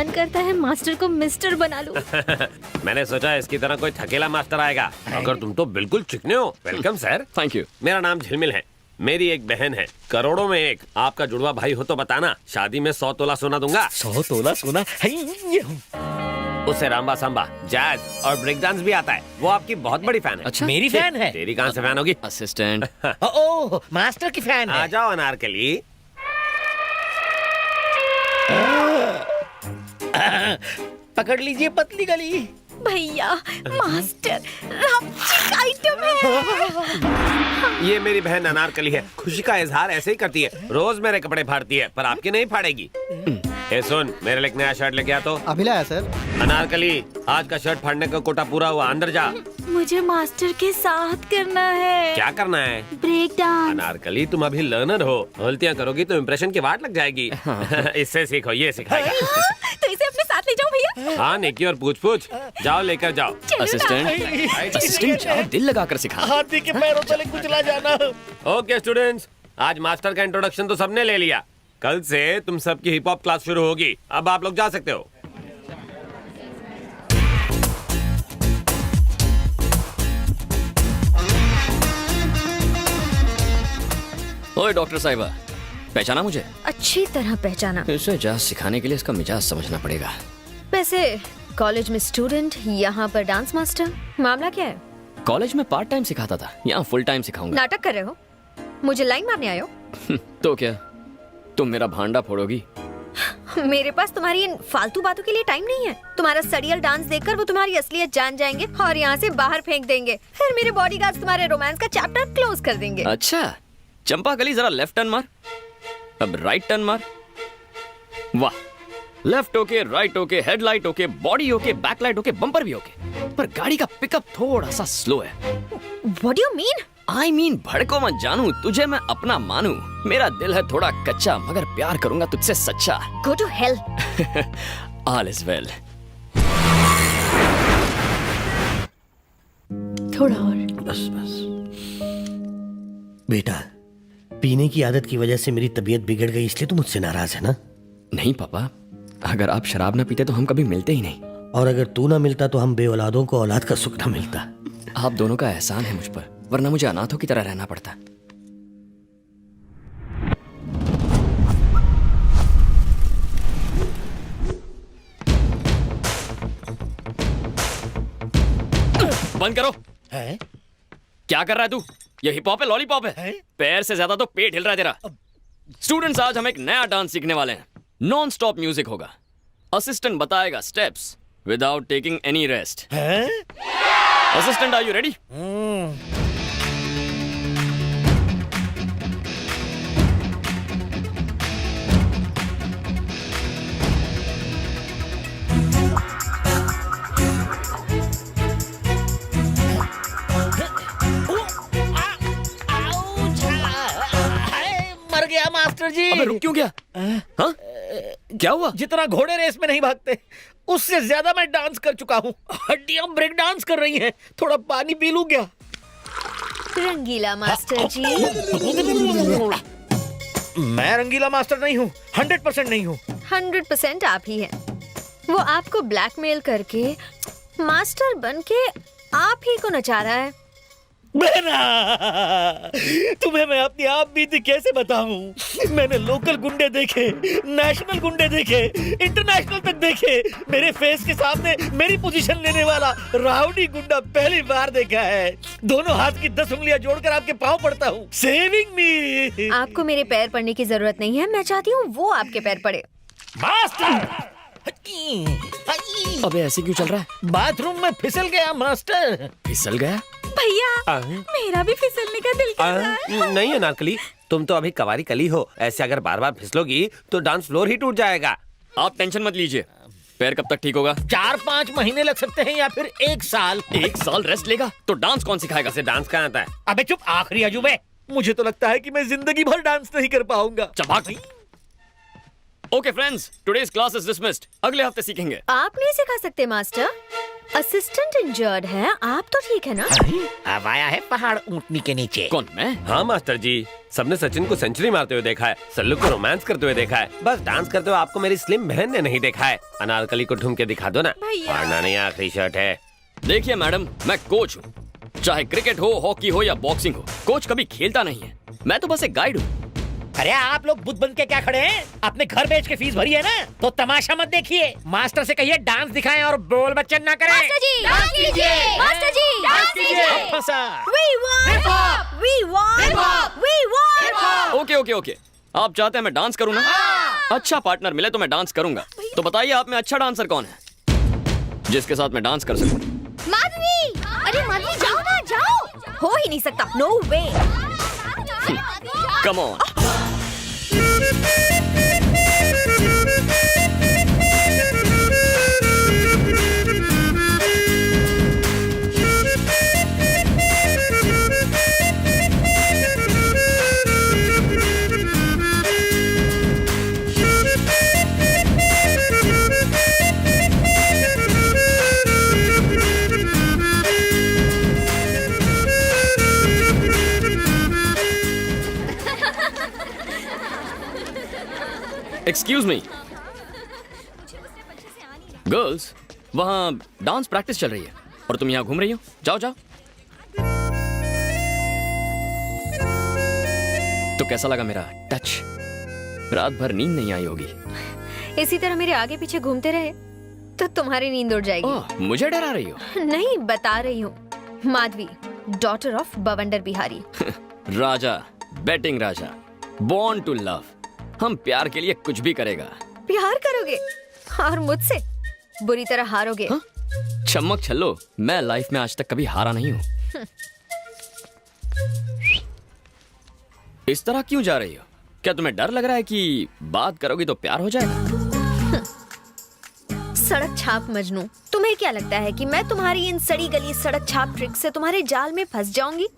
मन करता है मास्टर को मिस्टर बना लूं। मैंने सोचा इसकी तरह कोई थकेला मास्टर आएगा, अगर तुम तो बिल्कुल चिकने हो। Welcome sir. Thank you. मेरा नाम झिलमिल है, मेरी एक बहन है, करोड़ों में एक। आपका जुड़वा भाई हो तो बताना, शादी में 100 तोला सोना दूंगा। 100 तोला सोना? उसे रामबा सांबा, जैज और ब्रेक डांस भी आता है। वो आपकी बहुत बड़ी फैन है। अच्छा, मेरी फैन है? तेरी कहाँ से फैन होगी? असिस्टेंट। ओह, मास्टर की फैन आ है। जाओ अनारकली। पकड़ लीजिए पतली गली। भैया मास्टर रॉमचिक आइटम है। ये मेरी बहन अनारकली है, खुशी का इजहार ऐसे ही करती है, रोज मेरे कपड़े फाड़ती है, पर आपके नहीं फाड़ेगी। ए सुन, मेरे लिए एक नया शर्ट लेके आ तो। अभी लाया सर। अनारकली, आज का शर्ट फाड़ने का कोटा पूरा हुआ, अंदर जा। मुझे मास्टर के साथ करना है। क्या करना है? Break dance. अनारकली, तुम अभी लर्नर हो, गलतियाँ करोगी तो इम्प्रेशन की वाट लग जाएगी। इससे सीखो, ये सिखाएगा। तो इसे अपने साथ ले जाओ भैया। हाँ नेकी और पूछ पूछ, जाओ लेकर जाओ। असिस्टेंट, असिस्टेंट जाओ, दिल लगाकर सिखा। हाथी के पैरों तले कुचला जाना। ओके स्टूडेंट्स, आज मास्टर का इंट्रोडक्शन तो सबने ले लिया, कल से तुम सबकी हिप हॉप क्लास शुरू होगी। अब आप लोग जा सकते हो। ओए डॉक्टर साहिबा, पहचाना मुझे? अच्छी तरह पहचाना। इसे जाज सिखाने के लिए इसका मिजाज समझना पड़ेगा। वैसे कॉलेज में स्टूडेंट, यहाँ पर डांस मास्टर, मामला क्या है? कॉलेज में पार्ट टाइम सिखाता था, यहाँ फुल टाइम सिखाऊंगा। नाटक कर रहे हो? मुझे लाइन मारने आए हो? तो क्या तुम मेरा भांडा फोड़ोगी? मेरे पास तुम्हारी इन फालतू बातों के लिए टाइम नहीं है। तुम्हारा सड़ियल डांस देखकर वो तुम्हारी असलियत जान जाएंगे और यहाँ से बाहर फेंक देंगे। फिर मेरे बॉडीगार्ड्स तुम्हारे रोमांस का चैप्टर क्लोज कर देंगे। अच्छा, चंपा कली जरा लेफ्ट टर्न मार, अब राइट टर्न मार। वाह, left okay, right okay, headlight okay, body okay, backlight okay, bumper भी ओके, पर गाड़ी का पिकअप थोड़ा सा स्लो है। What do you mean? I mean, भड़को मत जानू, तुझे मैं अपना मानू। मेरा दिल है थोड़ा कच्चा, मगर प्यार करूंगा तुझसे सच्चा। Go to hell. All is well. थोड़ा और। बस बस। बेटा, पीने की आदत की वजह से मेरी तबीयत बिगड़ गई, इसलिए तू मुझसे नाराज है ना? नहीं पापा, अगर आप शराब न पीते तो हम कभी मिलते ही नहीं। और अगर तू ना मिलता तो हम बेऔलादों को औलाद का सुख न मिलता। आप दोनों का एहसान है मुझ पर, वरना मुझे अनाथों की तरह रहना पड़ता। बंद करो। है? क्या कर रहा है तू? ये हिप हॉप है, लॉलीपॉप है? पैर से ज्यादा तो पेट हिल रहा है तेरा। स्टूडेंट्स, आज हम एक नया डांस सीखने वाले हैं। नॉन स्टॉप म्यूजिक होगा। असिस्टेंट बताएगा steps without taking any rest. Assistant, are you ready? मर गया मास्टर जी। अबे रुक क्यों गया? हाँ? क्या हुआ? जितना घोड़े रेस में नहीं भागते, उससे ज्यादा मैं डांस कर चुका हूँ। हड्डियां ब्रेक डांस कर रही हैं। थोड़ा पानी पी लूं क्या? रंगीला मास्टर जी। मैं रंगीला मास्टर नहीं हूँ, 100% नहीं हूँ। 100% आप ही हैं। वो आपको ब्लैकमेल करके मास्टर बन के आप ही को नचा रहा है। बहना, तुम्हें मैं अपनी आप बीती कैसे बताऊं? मैंने लोकल गुंडे देखे, नेशनल गुंडे देखे, इंटरनेशनल तक देखे। मेरे फेस के सामने मेरी पोजीशन लेने वाला राउडी गुंडा पहली बार देखा है। दोनों हाथ की 10 उंगलियां जोड़कर आपके पांव पड़ता हूँ। सेविंग मी। आपको मेरे पैर पड़ने की जरूरत नहीं है, मैं चाहती हूँ वो आपके पैर पड़े। मास्टर! अबे ऐसे क्यों चल रहा है? बाथरूम में फिसल गया मास्टर। फिसल गया? भैया, मेरा भी फिसलने का दिल कर रहा है। नहीं अनारकली, तुम तो अभी कवारी कली हो, ऐसे अगर बार बार फिसलोगी तो डांस फ्लोर ही टूट जाएगा। आप टेंशन मत लीजिए, पैर कब तक ठीक होगा? 4-5 महीने लग सकते हैं या फिर 1 साल। 1 साल रेस्ट लेगा तो डांस कौन सिखाएगा? इसे डांस कहाँ आता है? अबे चुप, आखिरी अजूबे। मुझे तो लगता है कि मैं जिंदगी भर डांस नहीं कर पाऊंगा। चबाक। Okay friends, today's class is dismissed. अगले हफ्ते सीखेंगे। आप नहीं सिखा सकते मास्टर? असिस्टेंट इंजर्ड है, आप तो ठीक है ना? अब आया है पहाड़ ऊंटनी के नीचे। कौन, मैं? हाँ मास्टर जी, सबने सचिन को सेंचुरी मारते हुए देखा है, सल्लू को रोमांस करते हुए देखा है, बस डांस करते हुए आपको मेरी स्लिम बहन ने नहीं देखा है। अनारकली को ढूंढ के दिखा दो ना। भैया। फाड़ना नहीं आखिरी शर्ट है। देखिए मैडम, मैं कोच हूँ। चाहे क्रिकेट हो, हॉकी हो या बॉक्सिंग हो, कोच कभी खेलता नहीं है। मैं तो बस एक गाइड हूँ। अरे आप लोग बुद्ध बन के क्या खड़े हैं? अपने घर बेच के फीस भरी है ना, तो तमाशा मत देखिए। मास्टर से कहिए डांस दिखाएं और बोल बच्चन ना करें। मास्टर जी डांस कीजिए, मास्टर जी डांस कीजिए। अब फंसा। We want, we want, we want। Okay okay okay, आप चाहते हैं मैं डांस करूँ ना? अच्छा पार्टनर मिले तो मैं डांस करूंगा। तो बताइए आप में अच्छा डांसर कौन है जिसके साथ मैं डांस कर सकूं? माधवी, अरे माधवी जाओ ना, जाओ। हो ही नहीं सकता, no way. Come on. Excuse me girls, वहाँ डांस प्रैक्टिस चल रही है और तुम यहाँ घूम रही हो। जाओ जाओ। तो कैसा लगा मेरा टच? रात भर नींद नहीं आई होगी। इसी तरह मेरे आगे पीछे घूमते रहे तो तुम्हारी नींद उड़ जाएगी। ओह, मुझे डरा रही हो? नहीं, बता रही हूँ। Madhavi, daughter of Bawandar Bihari. Raja, batting Raja, born to love. हम प्यार के लिए कुछ भी करेगा। प्यार करोगे और मुझसे बुरी तरह हारोगे। हाँ? चमक छल्लो, मैं लाइफ में आज तक कभी हारा नहीं हूँ। इस तरह क्यों जा रही हो? क्या तुम्हें डर लग रहा है कि बात करोगी तो प्यार हो जाएगा? सड़क छाप मजनू, तुम्हें क्या लगता है कि मैं तुम्हारी इन सड़ी गली सड़क छाप ट्रिक से तुम्हारे जाल में फंस जाऊंगी?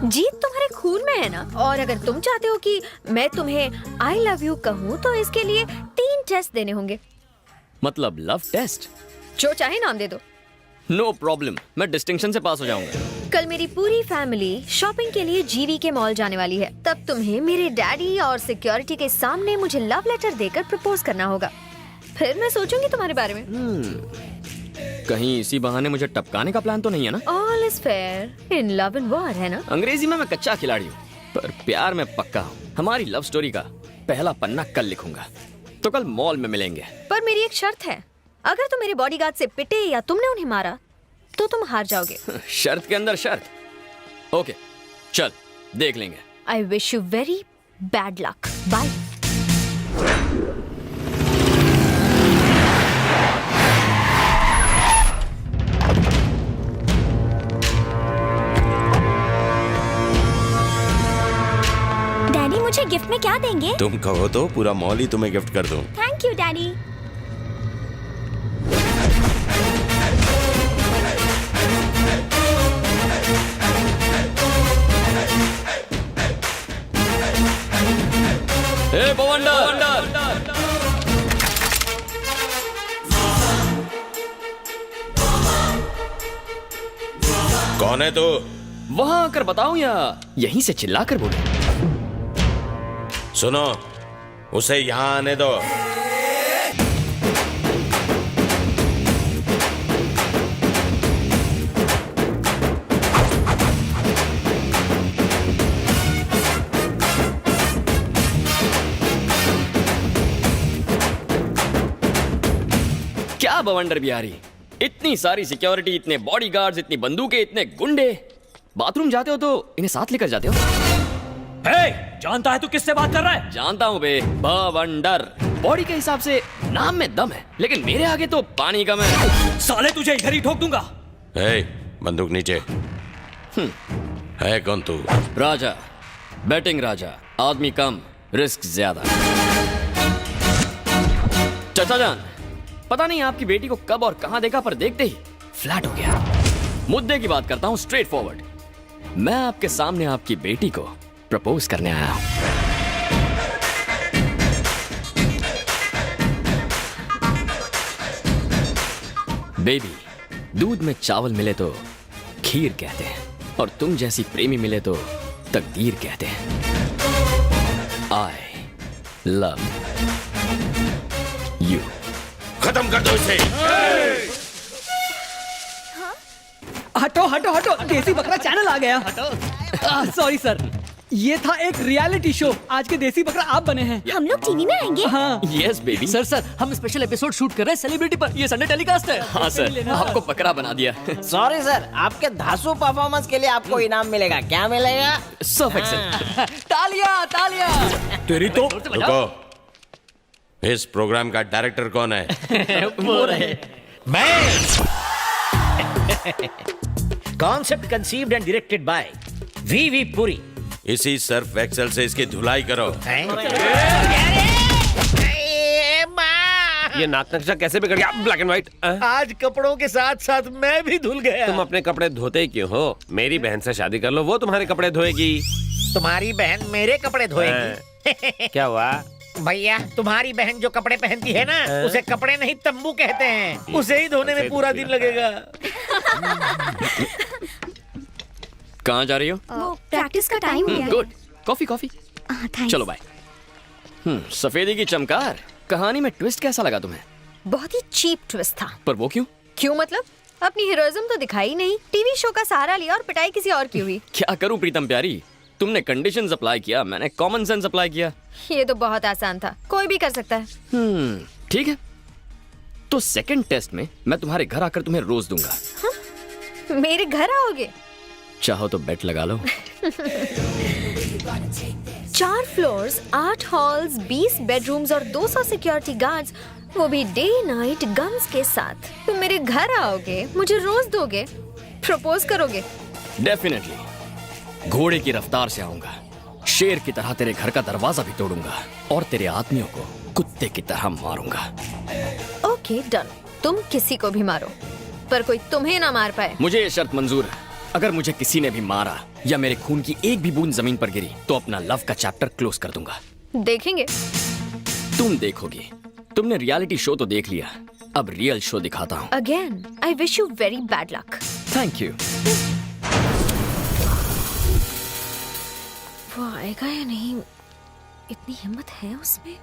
जीत तुम्हारे खून में है ना। और अगर तुम चाहते हो कि मैं तुम्हें आई लव यू कहूँ तो इसके लिए 3 टेस्ट देने होंगे। मतलब लव टेस्ट? जो चाहे नाम दे दो। नो प्रॉब्लम, मैं डिस्टिंक्शन से पास हो जाऊंगा। कल मेरी पूरी फैमिली शॉपिंग के लिए जीवी के मॉल जाने वाली है। तब तुम्हें मेरे डैडी और सिक्योरिटी के सामने मुझे लव लेटर देकर प्रपोज करना होगा। फिर मैं सोचूंगी तुम्हारे बारे में। कहीं इसी बहाने मुझे टपकाने का प्लान तो नहीं है ना? All is fair in love and war, है ना? अंग्रेजी में मैं कच्चा खिलाड़ी हूँ, पर प्यार में पक्का हूँ। हमारी लव स्टोरी का पहला पन्ना कल लिखूंगा, तो कल मॉल में मिलेंगे। पर मेरी एक शर्त है, अगर तुम मेरे बॉडीगार्ड से पिटे या तुमने उन्हें मारा तो तुम हार जाओगे। शर्त के अंदर शर्त। ओके, चल देख लेंगे। I wish you very bad luck. Bye. Daddy मुझे गिफ्ट में क्या देंगे? तुम कहो तो पूरा मॉल ही तुम्हें गिफ्ट कर दूं। Thank you daddy. ए बवंडर, कौन है तू? वहां आकर बताऊं या यहीं से चिल्लाकर बोलूं? सुनो, उसे यहाँ आने दो। क्या बवंडर बिहारी, इतनी सारी सिक्योरिटी, इतने बॉडीगार्ड्स, इतनी बंदूकें, इतने गुंडे। बाथरूम जाते हो तो इन्हें साथ लेकर जाते हो? जानता है तू किससे बात कर रहा है? जानता हूँ बे, बवंडर। बॉडी के हिसाब से नाम में दम है, लेकिन मेरे आगे तो पानी कम है। साले तुझे इधर ही ठोक दूंगा। ए, बंदूक नीचे। है कौन तू? राजा, बैटिंग राजा, आदमी कम, रिस्क ज्यादा। चाचा जान, पता नहीं आपकी बेटी को कब और कहां देखा, पर देखते ही फ्लैट हो गया। मुद्दे की बात करता हूं, स्ट्रेट फॉरवर्ड। मैं आपके सामने आपकी बेटी को प्रपोज करने आया हूं। बेबी, दूध में चावल मिले तो खीर कहते हैं, और तुम जैसी प्रेमी मिले तो तकदीर कहते हैं। I love you. खत्म कर दो इसे। हटो हटो हटो, देसी बकरा चैनल आ गया। सॉरी सर, ये था एक रियलिटी शो। आज के देसी बकरा आप बने हैं। हम लोग टीवी में आएंगे? हाँ यस बेबी। सर हम स्पेशल एपिसोड शूट कर रहे हैं सेलिब्रिटी पर। ये संडे टेलीकास्ट है। हाँ सर, आपको बकरा बना दिया। सॉरी सर, आपके धांसू परफॉर्मेंस के लिए आपको इनाम मिलेगा। क्या मिलेगा? Surf Excel. तालियां तालियां। तेरी तो रुको, इस प्रोग्राम का डायरेक्टर कौन है? वो रहे। मैं concept conceived and directed by V Puri. इसी सर्फ एक्सेल से इसकी धुलाई करो। ये नाक नक्शा कैसे बिगड़ गया? Black and white. आज कपड़ों के साथ साथ मैं भी धुल गया। तुम अपने कपड़े धोते क्यों हो? मेरी बहन से शादी कर लो, वो तुम्हारे कपड़े धोएगी। तुम्हारी बहन मेरे कपड़े धोएगी। क्या हुआ? भैया, तुम्हारी बहन जो कपड़े पहनती है ना, उसे कपड़े नहीं तंबू कहते हैं। उसे ही धोने में पूरा दिन लगेगा। कहाँ जा रही हो? वो प्रैक्टिस का टाइम हो गया है। गुड। Coffee coffee. थैंक्स। चलो बाय। सफेदी की चमकार। कहानी में ट्विस्ट कैसा लगा तुम्हें? बहुत ही चीप ट्विस्ट था। पर वो क्यों? क्यों मतलब? अपनी हीरोइज्म तो दिखाई नहीं, टीवी शो का सहारा लिया और पिटाई किसी और की हुई। क्या करूं प्रीतम प्यारी, तुमने कंडीशंस अप्लाई किया, मैंने कॉमन सेंस अप्लाई किया। ये तो बहुत आसान था, कोई भी कर सकता है। ठीक है, तो सेकंड टेस्ट में मैं तुम्हारे घर आकर तुम्हें रोज दूंगा। मेरे घर आओगे? चाहो तो बेट लगा लो। 4 फ्लोर्स, 8 हॉल्स, 20 बेडरूम्स और 200 सिक्योरिटी गार्ड्स, वो भी डे नाइट गन्स के साथ। तुम मेरे घर आओगे, मुझे रोज दोगे, प्रपोज करोगे? डेफिनेटली। घोड़े की रफ्तार से आऊंगा, शेर की तरह तेरे घर का दरवाजा भी तोड़ूंगा और तेरे आदमियों को कुत्ते की तरह मारूंगा। ओके डन, तुम किसी को भी मारो, पर कोई तुम्हें ना मार पाए। मुझे ये शर्त मंजूर है, अगर मुझे किसी ने भी मारा या मेरे खून की एक भी बूंद जमीन पर गिरी तो अपना लव का चैप्टर क्लोज कर दूंगा। देखेंगे। तुम देखोगी। तुमने रियलिटी शो तो देख लिया, अब रियल शो दिखाता हूँ। Again I wish you very bad luck. Thank you. वो आएगा या नहीं? इतनी हिम्मत है उसमें?